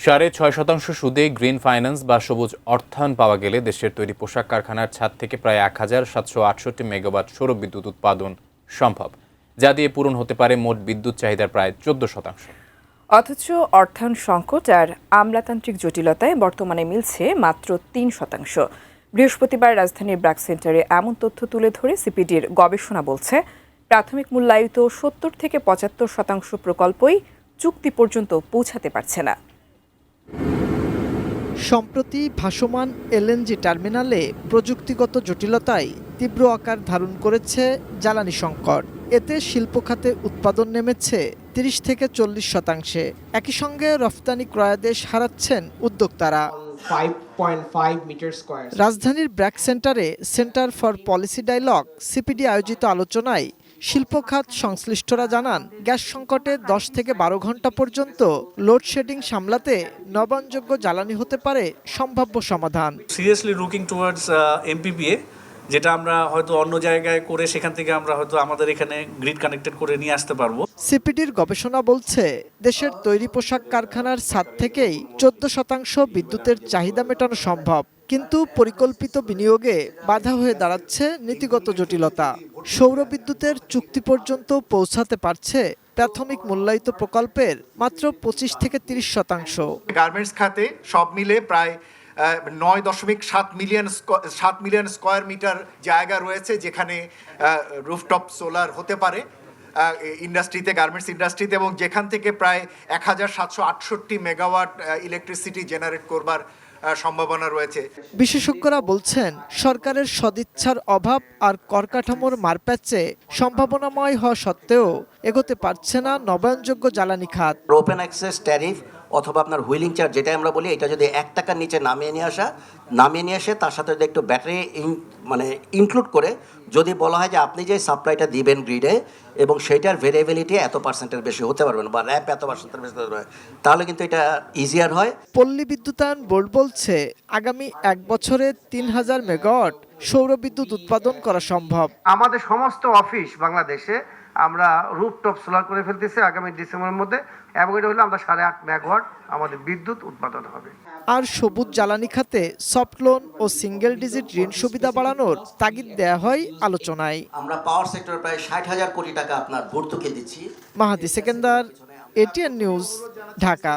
6.5% সুদে green finance বা সবুজ অর্থায়ন পাওয়া গেলে দেশের তৈরি পোশাক কারখানার ছাদ থেকে প্রায় 1768 মেগাওয়াট সৌর বিদ্যুৎ উৎপাদন সম্ভব, যা দিয়ে পূরণ হতে পারে মোট বিদ্যুৎ চাহিদার প্রায় 14%। অথচ অর্থায়ন সংকট আর আমলাতান্ত্রিক জটিলতায় বর্তমানে মিলছে মাত্র 3%। বৃহস্পতিবার রাজধানীর ব্র্যাক সেন্টারে এমন তথ্য তুলে ধরে সিপিডির গবেষণা বলছে, প্রাথমিক মূল্যায়িত 70 থেকে 75% প্রকল্পই চুক্তি পর্যন্ত পৌঁছাতে পারছে না। সম্প্রতি ভাসমান এলএনজি টার্মিনালে প্রযুক্তিগত জটিলতায় তীব্র আকার ধারণ করেছে জ্বালানি সংকট। এতে শিল্প খাতে উৎপাদন নেমেছে 30 থেকে 40%। একই সঙ্গে রফতানি ক্রয়াদেশ হারাচ্ছেন উদ্যোক্তারা। রাজধানীর ব্র্যাক সেন্টারে সেন্টার ফর পলিসি ডায়ালগ সিপিডি আয়োজিত আলোচনায় শিল্প খাত সংশ্লিষ্টরা জানান, গ্যাস সংকটে 10 থেকে 12 ঘন্টা পর্যন্ত লোডশেডিং সামলাতে নবায়নযোগ্য জ্বালানি হতে পারে সম্ভাব্য সমাধান। সিরিয়াসলি লুকিং টুয়ার্ডস এমপিপিএ, যেটা আমরা হয়তো অন্য জায়গায় করে সেখান থেকে আমরা হয়তো আমাদের এখানে গ্রিড কানেক্টেড করে নিয়ে আসতে পারবো। সিপিডির গবেষণা বলছে, দেশের তৈরি পোশাক কারখানার ছাদ থেকেই 14% বিদ্যুতের চাহিদা মেটানো সম্ভব, কিন্তু পরিকল্পিত বিনিয়োগে বাধা হয়ে দাঁড়াচ্ছে নীতিগত জটিলতা। সৌর বিদ্যুতের চুক্তি পর্যন্ত পৌঁছাতে পারছে প্রাথমিক মূল্যায়িত প্রকল্পের মাত্র 25 থেকে 30%। গার্মেন্টস খাতে সব মিলে প্রায় 9.7 মিলিয়ন স্কয়ার মিটার জায়গা রয়েছে, যেখানে রুফটপ সোলার হতে পারে ইন্ডাস্ট্রিতে, গার্মেন্টস ইন্ডাস্ট্রিতে, এবং যেখান থেকে প্রায় 1768 মেগাওয়াট ইলেকট্রিসিটি জেনারেট করবার সম্ভাবনা রয়েছে। বিশেষজ্ঞরা বলছেন, সরকারের সদিচ্ছার অভাব আর করকাঠামোর মারপ্যাচে সম্ভাবনাময় হওয়া সত্ত্বেও এগোতে পারছে না নবায়নযোগ্য জ্বালানি খাত। ওপেন অ্যাক্সেস ট্যারিফ অথবা আপনার হুইলিং চার্জ, যেটা আমরা বলি, এটা যদি 1 টাকার নিচে নামিয়ে নিয়ে আসে, তার সাথে যদি একটু ব্যাটারি ইনক্লুড করে যদি বলা হয় যে আপনি যে সাপ্লাইটা দিবেন গ্রিডে এবং সেইটার ভেরিয়েবিলিটি এত পার্সেন্টের বেশি হতে পারবে না বা র্যাপ এত পার্সেন্টের বেশি হতে পারবে, তাহলে কিন্তু এটা ইজিয়ার হয়। পল্লী বিদ্যুতায়ন বোর্ড বলছে, আগামী 1 বছরে 3000 মেগাওয়াট সৌর বিদ্যুৎ উৎপাদন করা সম্ভব। আমাদের সমস্ত অফিস বাংলাদেশে আমরা রুফটপ সোলার করে ফেলতেছি আগামী ডিসেম্বরের মধ্যে, এবং এটা হলে আমরা 8.5 মেগাওয়াট আমাদের বিদ্যুৎ উৎপাদন হবে। আর সবুজ জ্বালানি খাতে সফট লোন ও সিঙ্গেল ডিজিট ঋণ সুবিধা বাড়ানোর তাগিদ দেয়া হয় আলোচনায়। আমরা পাওয়ার সেক্টরে প্রায় 60,000 কোটি টাকা আপনার ভর্তুকি দিচ্ছি। মাহাদি সেকেন্দার, এটিএন নিউজ, ঢাকা।